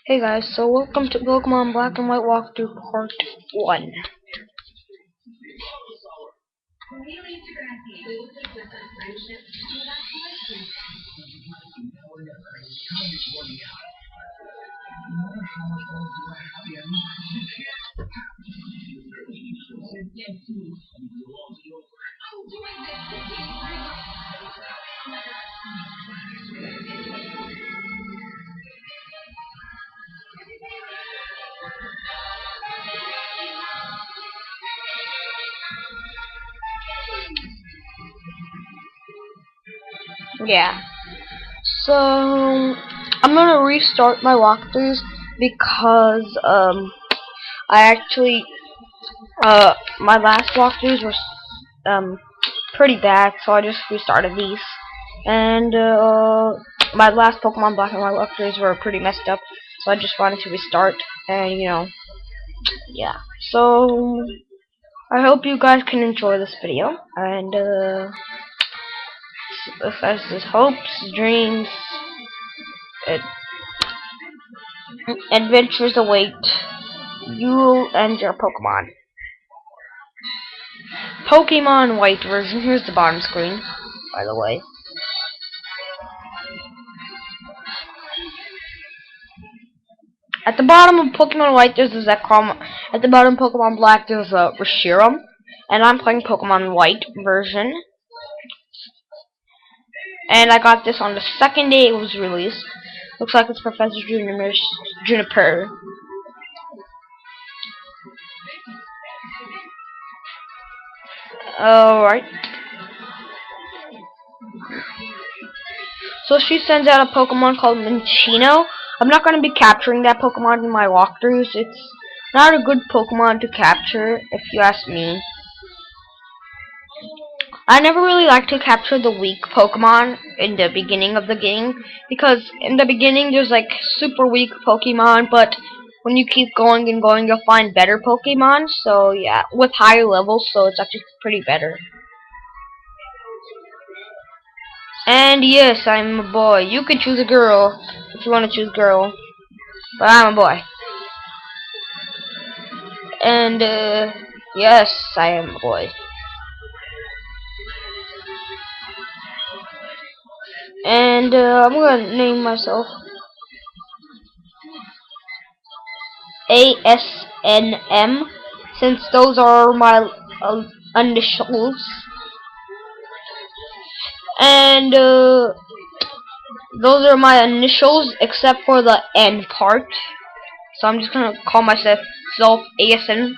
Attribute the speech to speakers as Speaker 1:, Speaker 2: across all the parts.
Speaker 1: Hey guys, so welcome to Pokemon Black and White Walkthrough Part 1. Yeah, so I'm gonna restart my walkthroughs because I actually my last walkthroughs were pretty bad, so I just restarted these. And my last Pokemon Black and White walkthroughs were pretty messed up, so I just wanted to restart. And yeah. So I hope you guys can enjoy this video, and as hopes, dreams, ad adventures await you and your Pokemon. Pokemon White version. Here's the bottom screen, by the way. At the bottom of Pokemon White, there's a Zekrom. At the bottom of Pokemon Black, there's a Reshiram. And I'm playing Pokemon White version. And I got this on the second day it was released. Looks like it's Professor Juniper. Alright. So she sends out a Pokemon called Minccino. I'm not going to be capturing that Pokemon in my walkthroughs. It's not a good Pokemon to capture, if you ask me. I never really like to capture the weak Pokemon in the beginning of the game, because in the beginning there's like super weak Pokemon, but when you keep going and going you'll find better Pokemon, so yeah, with higher levels, so it's actually pretty better. And yes, I'm a boy. You can choose a girl if you want to choose girl, but I'm a boy. And yes, I am a boy. And I'm gonna name myself ASNM, since those are my initials. And those are my initials except for the N part. So I'm just gonna call myself ASNM.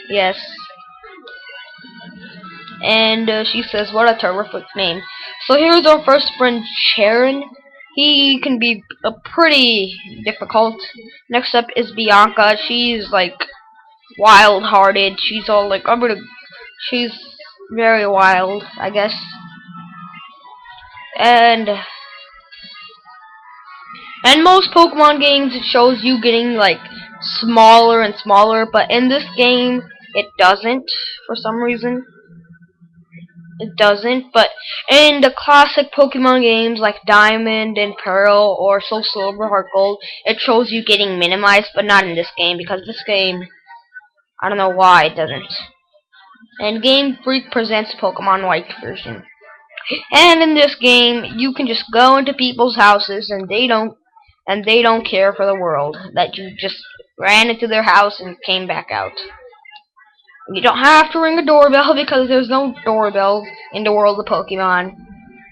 Speaker 1: Yes. And she says, what a terrific name. So here's our first friend, Sharon. He can be pretty difficult. Next up is Bianca. She's like wild-hearted. She's all like, she's very wild, I guess. And most Pokemon games, it shows you getting like smaller and smaller, but in this game, it doesn't for some reason. It doesn't, but in the classic Pokemon games like Diamond and Pearl or Soul Silver, Heart Gold, it shows you getting minimized, but not in this game, because this game, I don't know why it doesn't. And Game Freak presents Pokemon White version. And in this game, you can just go into people's houses and they don't care for the world that you just ran into their house and came back out. You don't have to ring a doorbell because there's no doorbells in the world of Pokemon.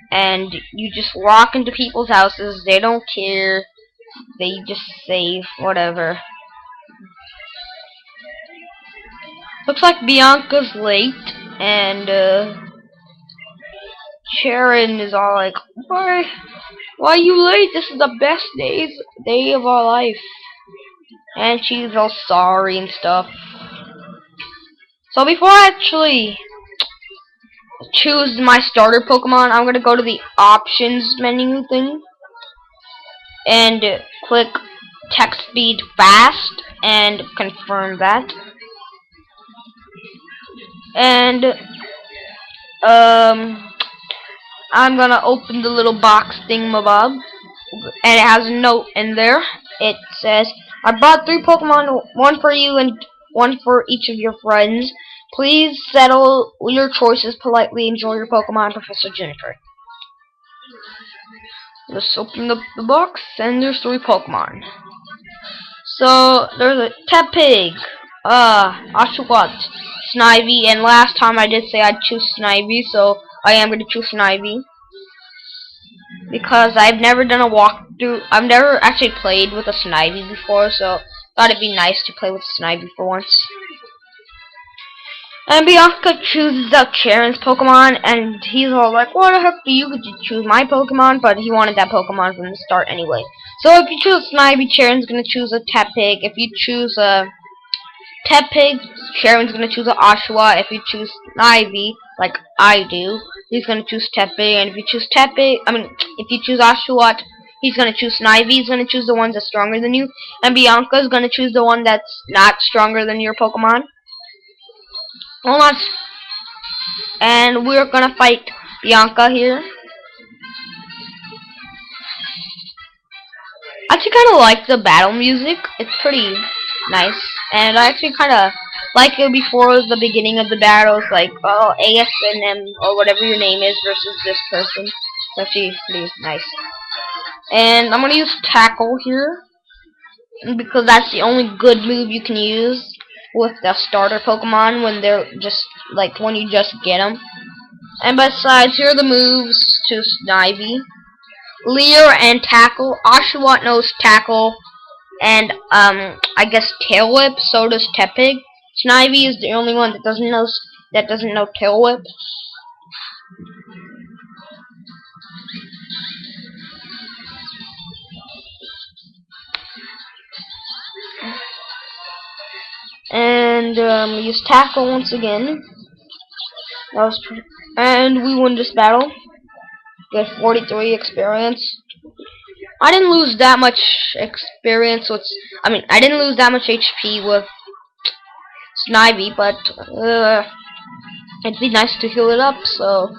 Speaker 1: And you just walk into people's houses, they don't care, they just save, whatever. Looks like Bianca's late, and Sharon is all like, why are you late? This is the best day of our life. And she's all sorry and stuff. So before I actually choose my starter Pokemon, I'm gonna go to the options menu thing and click text speed fast and confirm that. And I'm gonna open the little box thingamabob and it has a note in there. It says, "I brought 3 Pokemon, one for you and one for each of your friends. Please settle your choices politely. Enjoy your Pokemon, Professor Juniper." Let's open up the box, and there's 3 Pokemon. So there's a Tepig, Oshawott, Snivy, and last time I did say I'd choose Snivy, so I am going to choose Snivy. Because I've never done a walkthrough. I've never actually played with a Snivy before, so thought it'd be nice to play with a Snivy for once. And Bianca chooses out Sharon's Pokemon, and he's all like, "What the heck do you get to choose my Pokemon?" But he wanted that Pokemon from the start anyway. So if you choose Snivy, Sharon's gonna choose a Tepig. If you choose a Tepig, Sharon's gonna choose a Oshawott. If you choose Snivy, like I do, he's gonna choose Tepig. And if you choose if you choose Oshawott, he's gonna choose Snivy. He's gonna choose the ones that's stronger than you. And Bianca's gonna choose the one that's not stronger than your Pokemon. Hold on. And we're gonna fight Bianca here. I actually kind of like the battle music. It's pretty nice, and I actually kind of like it before the beginning of the battles, like ASNM or whatever your name is versus this person. It's actually pretty nice. And I'm gonna use Tackle here because that's the only good move you can use with the starter Pokemon when they're just like when you just get them. And besides, here are the moves to Snivy. Leer and Tackle. Oshawott knows Tackle and I guess Tail Whip. So does Tepig. Snivy is the only one that doesn't know Tail Whip. And use Tackle once again. And we won this battle. Get 43 experience. I didn't lose that much experience with. I didn't lose that much HP with Snivy, but it'd be nice to heal it up so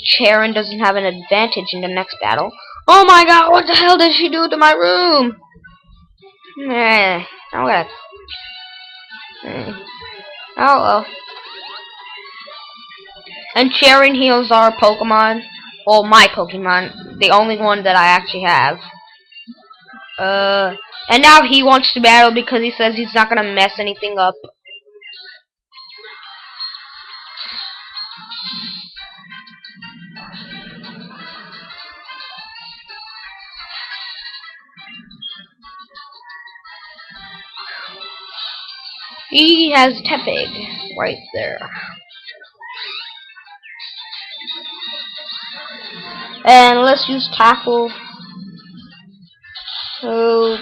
Speaker 1: Sharon doesn't have an advantage in the next battle. Oh my god, what the hell did she do to my room? I'm gonna. Oh well. And Sharon heals our Pokemon. Well, my Pokemon. The only one that I actually have. And now he wants to battle because he says he's not gonna mess anything up. He has Tepig right there. And let's use Tackle. So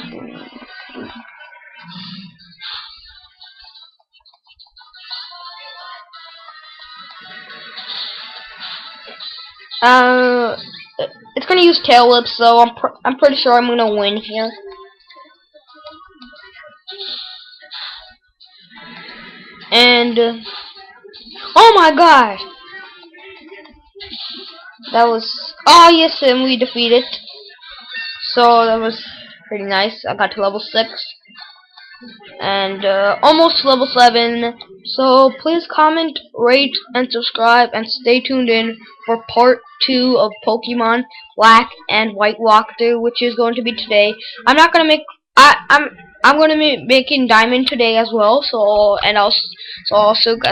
Speaker 1: it's gonna use Tail Whip, so I'm pretty sure I'm gonna win here. And oh my god, that was yes, and we defeated. So that was pretty nice. I got to level 6 and almost level 7. So please comment, rate, and subscribe, and stay tuned in for part 2 of Pokemon Black and White walkthrough, which is going to be today. I'm not gonna make. I'm gonna be making Diamond today as well. So also guys.